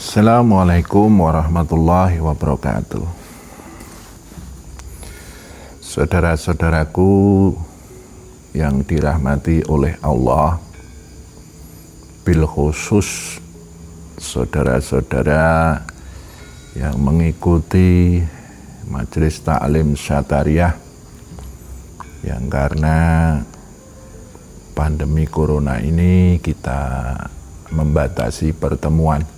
Assalamualaikum warahmatullahi wabarakatuh. Saudara-saudaraku yang dirahmati oleh Allah, bil khusus saudara-saudara yang mengikuti Majelis Ta'lim Syatariah yang karena pandemi corona ini kita membatasi pertemuan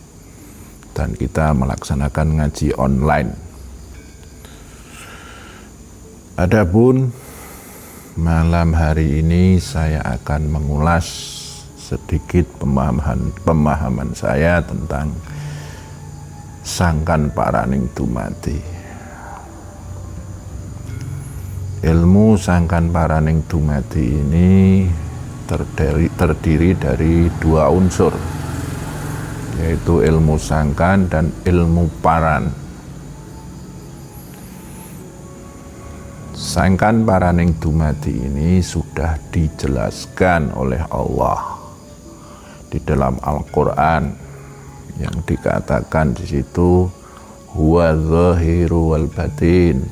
dan kita melaksanakan ngaji online. Adapun malam hari ini saya akan mengulas sedikit pemahaman saya tentang sangkan paraning dumadi. Ilmu sangkan paraning dumadi ini terdiri dari dua unsur, yaitu ilmu sangkan dan ilmu paran. Sangkan paraning dumadi ini sudah dijelaskan oleh Allah di dalam Al-Quran yang dikatakan di situ huwa zahiru wal batin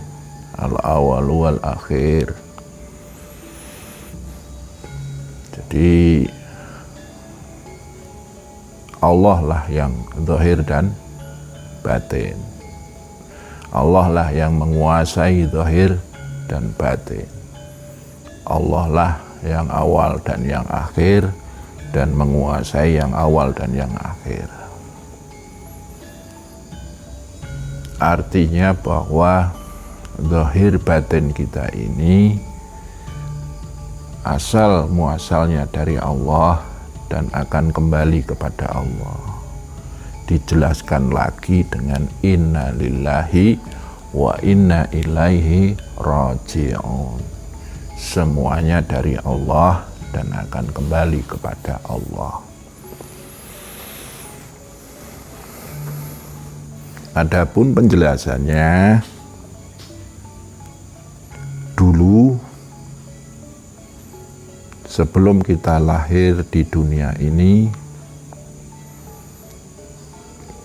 al-awwal wal akhir. Jadi Allah lah yang zahir dan batin. Allah lah yang menguasai zahir dan batin. Allah lah yang awal dan yang akhir dan menguasai yang awal dan yang akhir. Artinya bahwa zahir batin kita ini asal muasalnya dari Allah dan akan kembali kepada Allah. Dijelaskan lagi dengan inna lillahi wa inna ilaihi raji'un. Semuanya dari Allah dan akan kembali kepada Allah. Adapun penjelasannya, dulu sebelum kita lahir di dunia ini,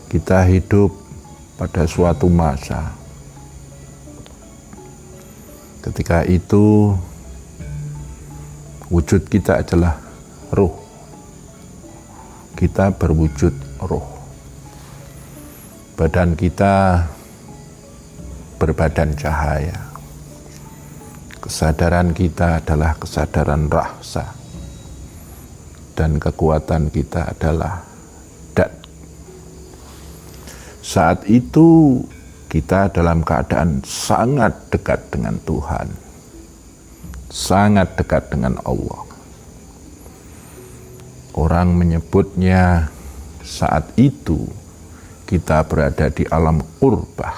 kita hidup pada suatu masa. Ketika itu, wujud kita adalah ruh. Kita berwujud ruh. Badan kita berbadan cahaya. Kesadaran kita adalah kesadaran rahsa, dan kekuatan kita adalah dat. Saat itu kita dalam keadaan sangat dekat dengan Tuhan, sangat dekat dengan Allah. Orang menyebutnya saat itu kita berada di alam qurbah,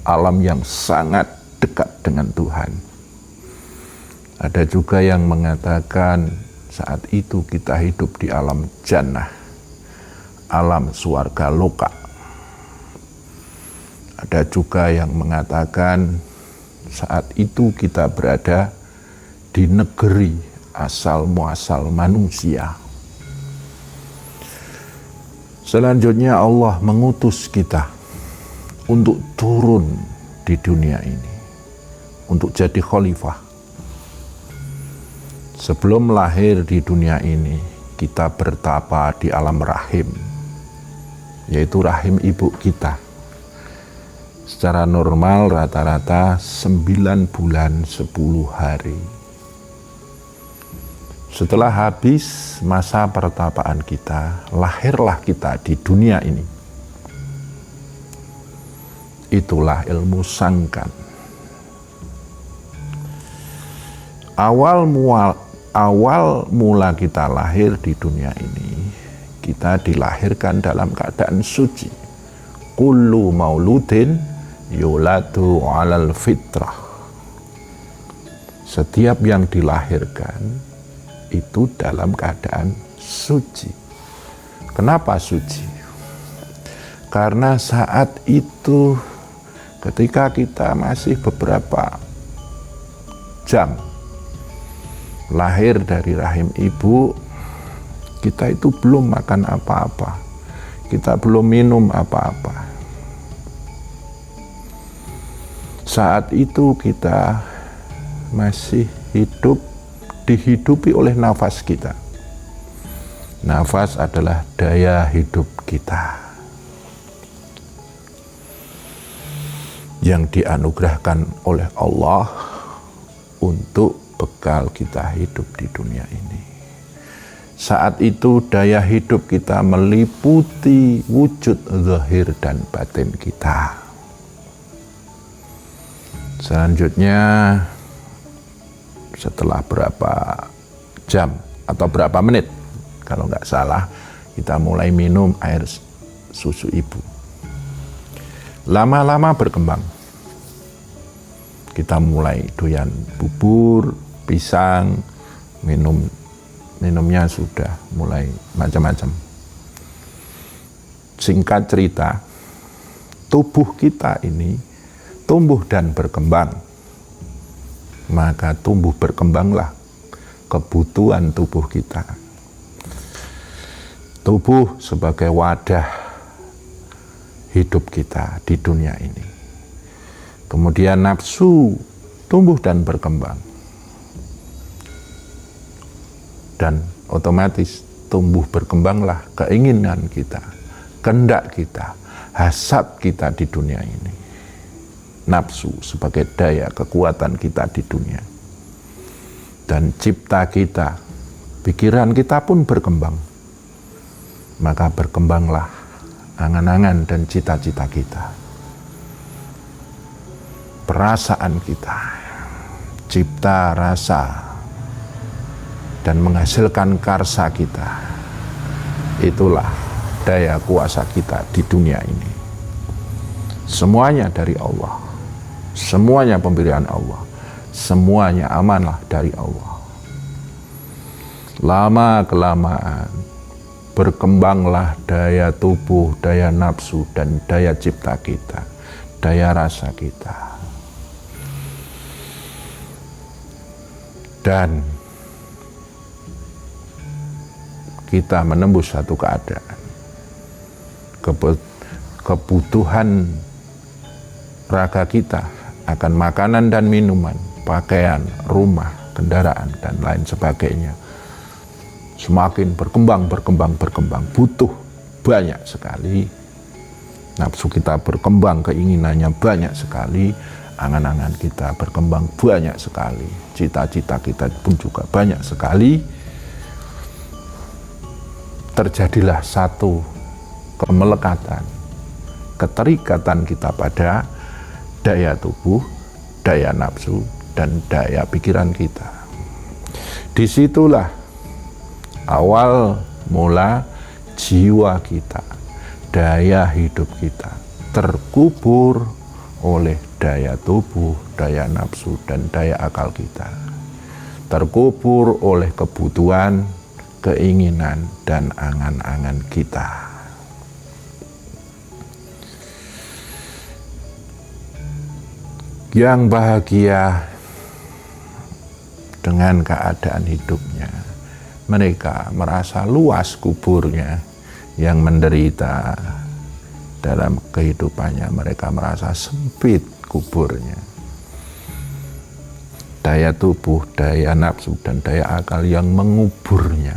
alam yang sangat dekat dengan Tuhan. Ada juga yang mengatakan saat itu kita hidup di alam jannah, alam swarga loka. Ada juga yang mengatakan saat itu kita berada di negeri asal muasal manusia. Selanjutnya Allah mengutus kita untuk turun di dunia ini, untuk jadi khalifah. Sebelum lahir di dunia ini, kita bertapa di alam rahim, yaitu rahim ibu kita. Secara normal rata-rata 9 bulan 10 hari. Setelah habis masa pertapaan kita, lahirlah kita di dunia ini. Itulah ilmu sangkan. Awal mula kita lahir di dunia ini, kita dilahirkan dalam keadaan suci. Kullu mauludin yuladu alal fitrah. Setiap yang dilahirkan itu dalam keadaan suci. Kenapa suci? Karena saat itu ketika kita masih beberapa jam lahir dari rahim ibu, kita itu belum makan apa-apa. kita belum minum apa-apa. Saat itu kita masih hidup, dihidupi oleh nafas kita. Nafas adalah daya hidup kita yang dianugerahkan oleh Allah untuk bekal kita hidup di dunia ini. Saat itu daya hidup kita meliputi wujud zahir dan batin kita. Selanjutnya, setelah berapa jam atau berapa menit, kalau nggak salah, kita mulai minum air susu ibu. Lama-lama berkembang. Kita mulai doyan bubur, pisang, minumnya sudah mulai macam-macam. Singkat cerita, tubuh kita ini tumbuh dan berkembang. Maka tumbuh berkembanglah kebutuhan tubuh kita. Tubuh sebagai wadah hidup kita di dunia ini. Kemudian nafsu tumbuh dan berkembang. Dan otomatis tumbuh berkembanglah keinginan kita, kehendak kita, hasad kita di dunia ini. Nafsu sebagai daya kekuatan kita di dunia. Dan cipta kita, pikiran kita pun berkembang. Maka berkembanglah angan-angan dan cita-cita kita. Perasaan kita, cipta rasa, dan menghasilkan karsa kita. Itulah daya kuasa kita di dunia ini. Semuanya dari Allah. Semuanya pemberian Allah. Semuanya amanah dari Allah. Lama-kelamaan berkembanglah daya tubuh, daya nafsu, dan daya cipta kita, daya rasa kita. Dan kita menembus satu keadaan. Kebutuhan raga kita akan makanan dan minuman, pakaian, rumah, kendaraan, dan lain sebagainya semakin berkembang, butuh banyak sekali. Nafsu kita berkembang, keinginannya banyak sekali, angan-angan kita berkembang banyak sekali, cita-cita kita pun juga banyak sekali. Terjadilah satu kemelekatan, keterikatan kita pada daya tubuh, daya nafsu, dan daya pikiran kita. Disitulah awal mula jiwa kita, daya hidup kita terkubur oleh daya tubuh, daya nafsu, dan daya akal kita. Terkubur oleh kebutuhan, keinginan, dan angan-angan kita. Yang bahagia dengan keadaan hidupnya, mereka merasa luas kuburnya. Yang menderita dalam kehidupannya, mereka merasa sempit kuburnya. Daya tubuh, daya nafsu, dan daya akal yang menguburnya.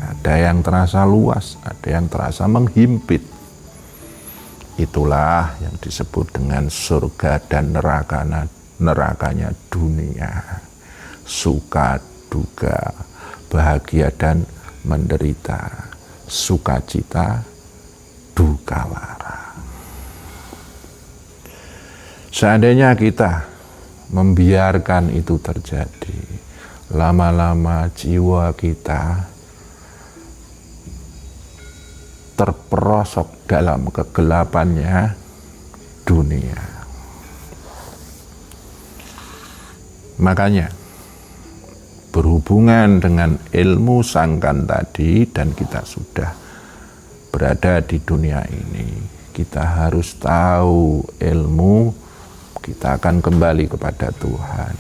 Ada yang terasa luas, ada yang terasa menghimpit. Itulah yang disebut dengan surga dan nerakanya dunia. Suka, duka, bahagia dan menderita, sukacita, duka lara. Seandainya kita membiarkan itu terjadi, lama-lama jiwa kita terperosok dalam kegelapannya dunia. Makanya berhubungan dengan ilmu sangkan tadi, dan kita sudah berada di dunia ini, kita harus tahu ilmu, kita akan kembali kepada Tuhan.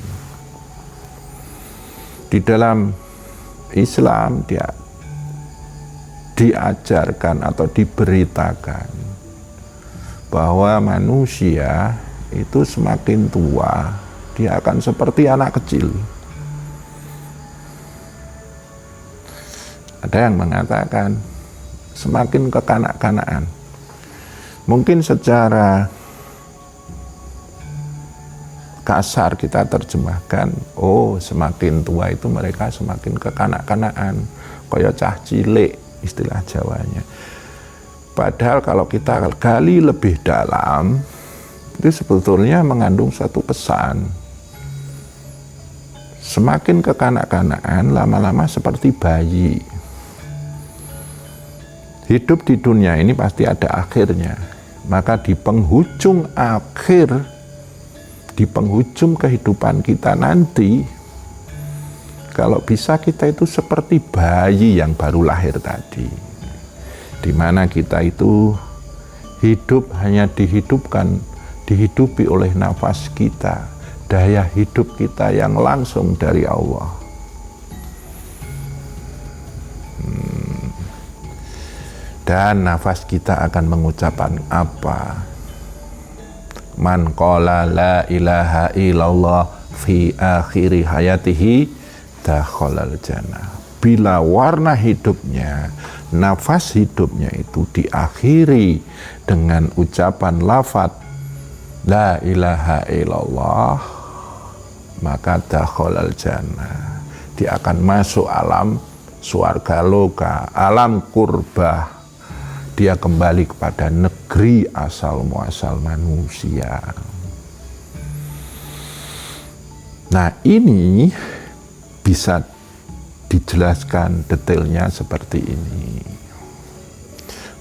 Di dalam Islam dia diajarkan atau diberitakan bahwa manusia itu semakin tua, dia akan seperti anak kecil. Ada yang mengatakan semakin kekanak-kanakan. Mungkin secara kasar kita terjemahkan, oh semakin tua itu mereka semakin kekanak-kanakan, kaya cah cilik istilah Jawanya. Padahal kalau kita gali lebih dalam, itu sebetulnya mengandung satu pesan. Semakin kekanak-kanakan, lama-lama seperti bayi. Hidup di dunia ini pasti ada akhirnya. Maka di penghujung akhir, di penghujung kehidupan kita nanti, kalau bisa kita itu seperti bayi yang baru lahir tadi, di mana kita itu hidup hanya dihidupi oleh nafas kita, daya hidup kita yang langsung dari Allah. Dan nafas kita akan mengucapkan apa? Man qala la ilaha illallah fi akhiri hayatihi dakhalal jannah. Bila warna hidupnya, nafas hidupnya itu diakhiri dengan ucapan lafaz la ilaha illallah, maka dakhalal jannah. Dia akan masuk alam swarga loka, alam kurbah. Dia kembali kepada negeri asal muasal manusia. Nah, ini bisa dijelaskan detailnya seperti ini.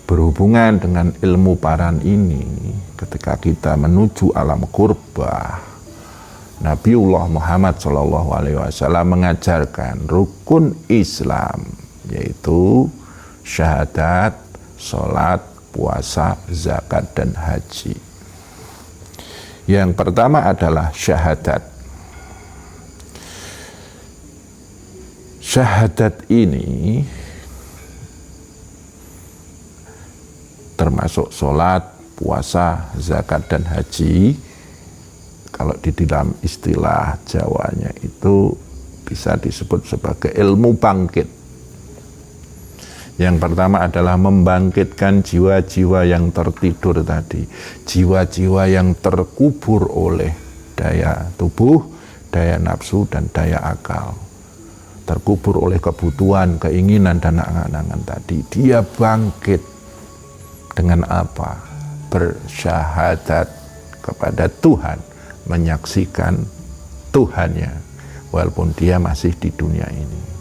Berhubungan dengan ilmu paran ini, ketika kita menuju alam kurbah, Nabiullah Muhammad SAW mengajarkan rukun Islam, yaitu syahadat, sholat, puasa, zakat, dan haji. Yang pertama adalah syahadat. Syahadat ini termasuk sholat, puasa, zakat, dan haji. Kalau di dalam istilah Jawanya itu bisa disebut sebagai ilmu bangkit. Yang pertama adalah membangkitkan jiwa-jiwa yang tertidur tadi, jiwa-jiwa yang terkubur oleh daya tubuh, daya nafsu, dan daya akal, terkubur oleh kebutuhan, keinginan, dan angan-angan tadi. Dia bangkit dengan apa? Bersyahadat kepada Tuhan, menyaksikan Tuhannya walaupun dia masih di dunia ini.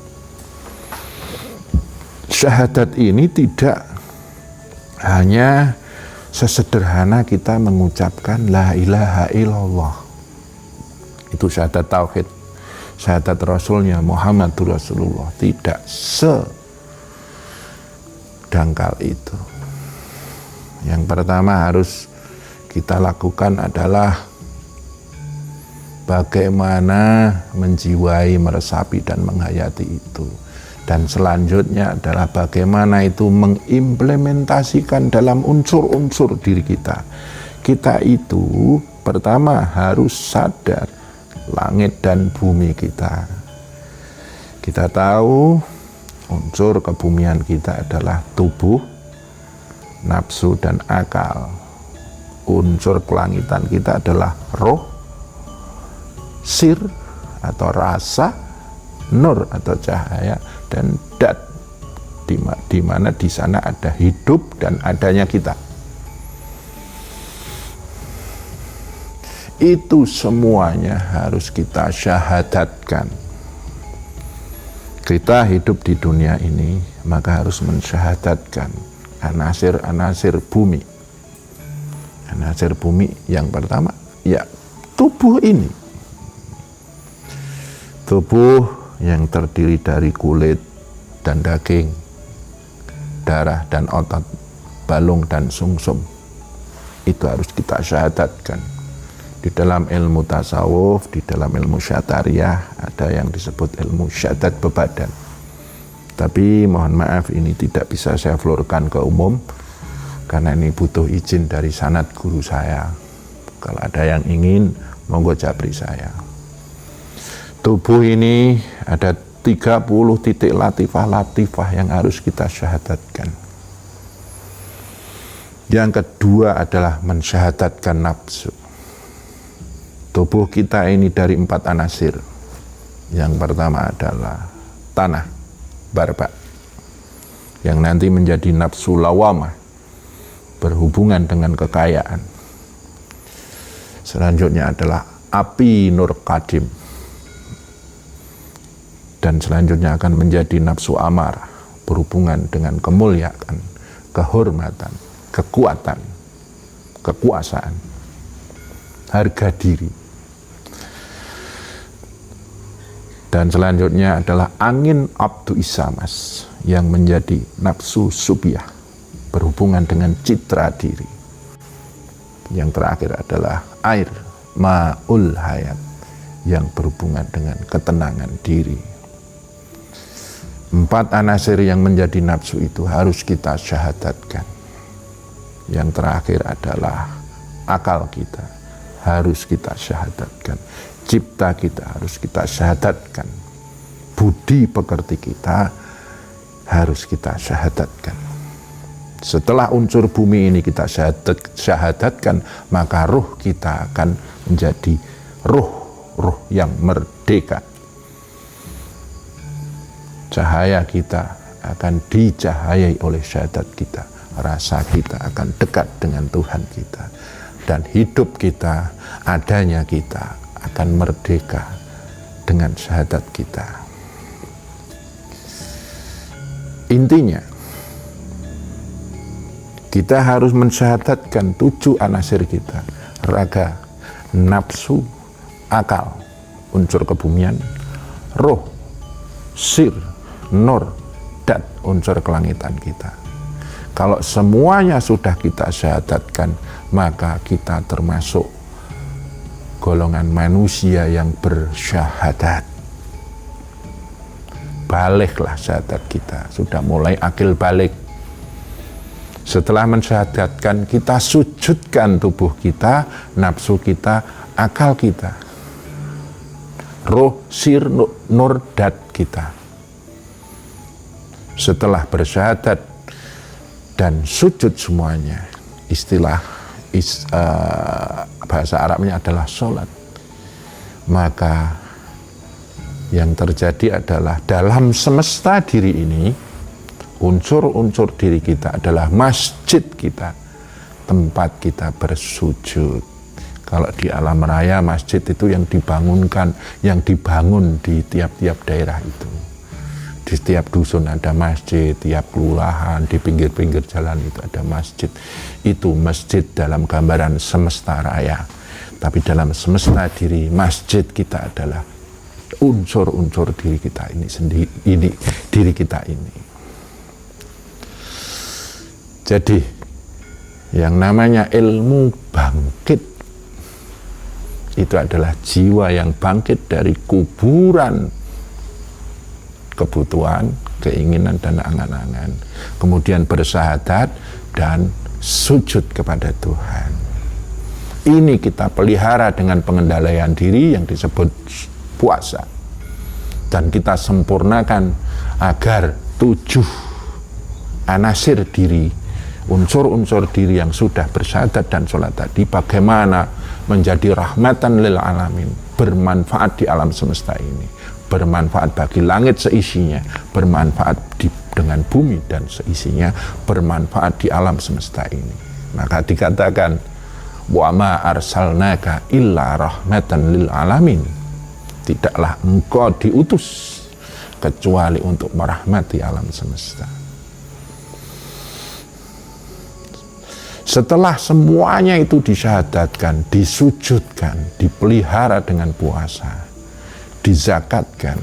Syahadat ini tidak hanya sesederhana kita mengucapkan la ilaha illallah. Itu syahadat tauhid, syahadat Rasulnya Muhammadur Rasulullah. Tidak sedangkal itu. Yang pertama harus kita lakukan adalah bagaimana menjiwai, meresapi, dan menghayati itu. Dan selanjutnya adalah bagaimana itu mengimplementasikan dalam unsur-unsur diri kita. Kita itu pertama harus sadar langit dan bumi kita. Kita tahu unsur kebumian kita adalah tubuh, nafsu, dan akal. Unsur kelangitan kita adalah roh, sir atau rasa, nur atau cahaya, dan dat, di mana di sana ada hidup dan adanya kita. Itu semuanya harus kita syahadatkan. Kita hidup di dunia ini, maka harus mensyahadatkan anasir-anasir bumi. Anasir bumi yang pertama, ya tubuh ini. Tubuh yang terdiri dari kulit dan daging, darah dan otot, balung dan sumsum. Itu harus kita syahadatkan. Di dalam ilmu tasawuf, di dalam ilmu syatariah, ada yang disebut ilmu syahadat bebadan. Tapi mohon maaf, ini tidak bisa saya florkan ke umum, karena ini butuh izin dari sanad guru saya. Kalau ada yang ingin, monggo japri saya. Tubuh ini ada 30 titik latifah-latifah yang harus kita syahadatkan. Yang kedua adalah mensyahadatkan nafsu. Tubuh kita ini dari 4 anasir. Yang pertama adalah tanah, barba, yang nanti menjadi nafsu lawamah, berhubungan dengan kekayaan. Selanjutnya adalah api nur qadim, dan selanjutnya akan menjadi nafsu amarah, berhubungan dengan kemuliaan, kehormatan, kekuatan, kekuasaan, harga diri. Dan selanjutnya adalah angin abdu isamas, yang menjadi nafsu subiyah, berhubungan dengan citra diri. Yang terakhir adalah air ma'ul hayat, yang berhubungan dengan ketenangan diri. 4 anasir yang menjadi nafsu itu harus kita syahadatkan. Yang terakhir adalah akal kita, harus kita syahadatkan. Cipta kita harus kita syahadatkan. Budi pekerti kita harus kita syahadatkan. Setelah unsur bumi ini kita syahadatkan, maka ruh kita akan menjadi ruh yang merdeka. Cahaya kita akan dicahayai oleh syahadat kita. Rasa kita akan dekat dengan Tuhan kita. Dan hidup kita, adanya kita, akan merdeka dengan syahadat kita. Intinya, kita harus mensyahadatkan 7 anasir kita: raga, nafsu, akal, unsur kebumian, roh, sir, nur, dan unsur kelangitan kita. Kalau semuanya sudah kita syahadatkan, maka kita termasuk golongan manusia yang bersyahadat. Baliklah syahadat kita, sudah mulai akil balik. Setelah mensyahadatkan, kita sujudkan tubuh kita, nafsu kita, akal kita, roh, sir, nur, dat kita. Setelah bersyahadat dan sujud semuanya, istilah bahasa Arabnya adalah sholat, maka yang terjadi adalah dalam semesta diri ini, unsur-unsur diri kita adalah masjid kita, tempat kita bersujud. Kalau di alam raya, masjid itu yang dibangunkan, yang dibangun di tiap-tiap daerah itu. Di setiap dusun ada masjid, tiap kelurahan, di pinggir-pinggir jalan itu ada masjid. Itu masjid dalam gambaran semesta raya. Tapi dalam semesta diri, masjid kita adalah unsur-unsur diri kita ini sendiri, diri kita ini. Jadi, yang namanya ilmu bangkit, itu adalah jiwa yang bangkit dari kuburan kebutuhan, keinginan, dan angan-angan, kemudian bersyahadat dan sujud kepada Tuhan. Ini kita pelihara dengan pengendalian diri yang disebut puasa, dan kita sempurnakan agar 7 anasir diri, unsur-unsur diri yang sudah bersyahadat dan sholat tadi, bagaimana menjadi rahmatan lil alamin, bermanfaat di alam semesta ini, bermanfaat bagi langit seisinya, bermanfaat dengan bumi dan seisinya, bermanfaat di alam semesta ini. Maka dikatakan, wa ma arsalnaka illa rahmatan lil alamin, tidaklah engkau diutus kecuali untuk merahmati alam semesta. Setelah semuanya itu disyahadatkan, disujudkan, dipelihara dengan puasa, dizakatkan,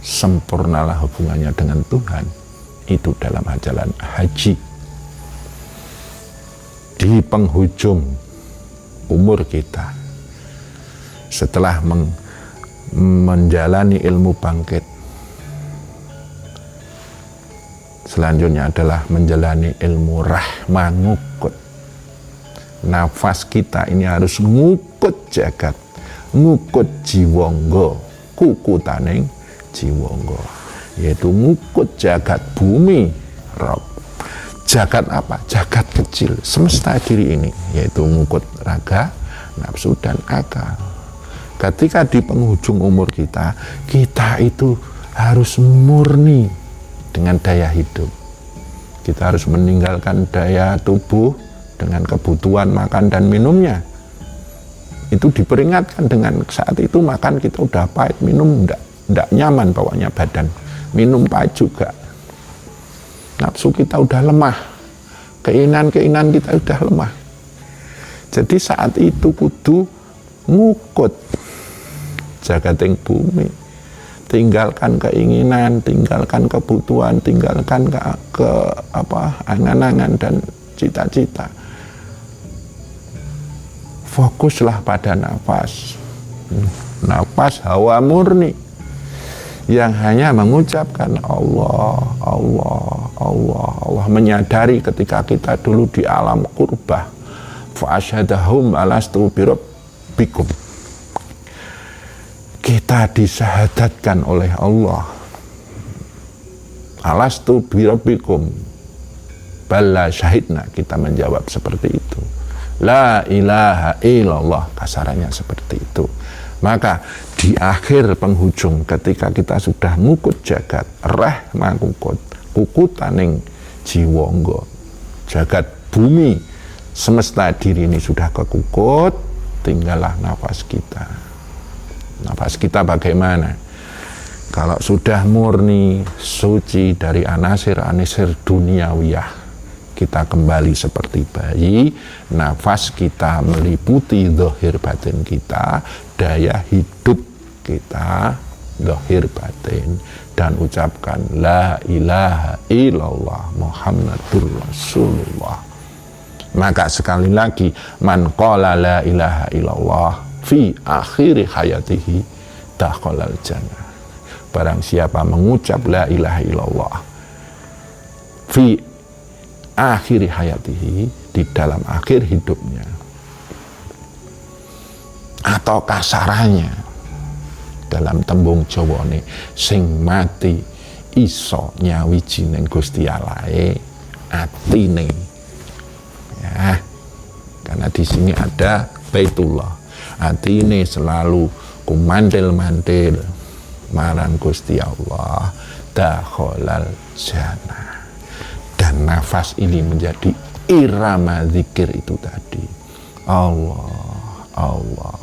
sempurnalah hubungannya dengan Tuhan. Itu dalam jalan haji. Di penghujung umur kita, setelah menjalani ilmu bangkit, Selanjutnya adalah menjalani ilmu rahma ngukut. Nafas kita ini harus ngukut jagat, ngukut jiwangga, kukutaning jiwangga, yaitu ngukut jagat bumi, Rob. Jagat apa? Jagat kecil, semesta diri ini, yaitu ngukut raga, nafsu, dan akal. Ketika di penghujung umur kita itu harus murni dengan daya hidup. Kita harus meninggalkan daya tubuh dengan kebutuhan makan dan minumnya. Itu diperingatkan dengan saat itu makan kita udah pahit, minum enggak nyaman bawanya badan, minum pahit juga. Nafsu kita udah lemah, keinginan kita udah lemah. Jadi saat itu kudu ngukut jagating bumi. Tinggalkan keinginan, tinggalkan kebutuhan, tinggalkan angan-angan dan cita-cita. Fokuslah pada nafas. Nafas hawa murni yang hanya mengucapkan Allah, Allah, Allah, Allah, menyadari ketika kita dulu di alam kurbah. Fa asyhadahum alastu birabbikum. Kita disyahadatkan oleh Allah. Alastu birabbikum. Bala syahidna, kita menjawab seperti itu. La ilaha illallah, kasarannya seperti itu. Maka di akhir penghujung ketika kita sudah ngukut jagat, rahma ngukut, kukutaning jiwangga, jagat bumi, semesta diri ini sudah kekukut, tinggallah nafas kita. Nafas kita bagaimana? Kalau sudah murni, suci dari anasir-anasir duniawiyah, kita kembali seperti bayi, nafas kita meliputi zahir batin kita, daya hidup kita, zahir batin, dan ucapkan la ilaha illallah Muhammadur Rasulullah. Maka sekali lagi, man qala la ilaha illallah fi akhiri hayatihi dakhalal jannah. Barang siapa mengucap la ilaha illallah fi akhiri hayatihi, di dalam akhir hidupnya, atau kasarannya dalam tembung Jawane, sing mati iso nyawiji ning Gusti Allahe atine. Ya, karena di sini ada Baitullah. Atine selalu kumandel-mandel marang Gusti Allah, dakhalal jannah. Dan nafas ini menjadi irama zikir itu tadi. Allah, Allah,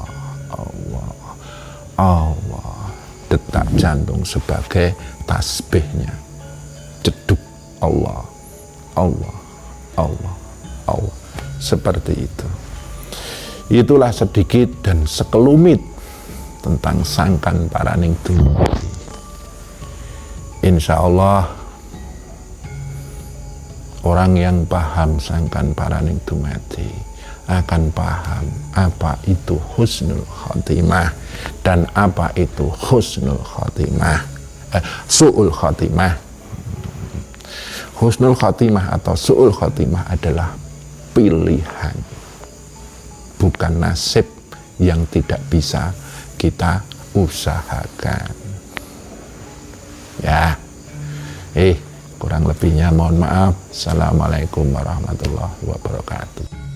Allah, Allah. Detak jantung sebagai tasbihnya. Jeduk Allah, Allah, Allah, Allah. Seperti itu. Itulah sedikit dan sekelumit tentang sangkan paraning dumadi. Insya Allah orang yang paham sangkan paraning dumadi akan paham apa itu husnul khotimah dan apa itu husnul khotimah, su'ul khotimah. Husnul khotimah atau su'ul khotimah adalah pilihan, bukan nasib yang tidak bisa kita usahakan. Ya, kurang lebihnya mohon maaf. Assalamualaikum warahmatullahi wabarakatuh.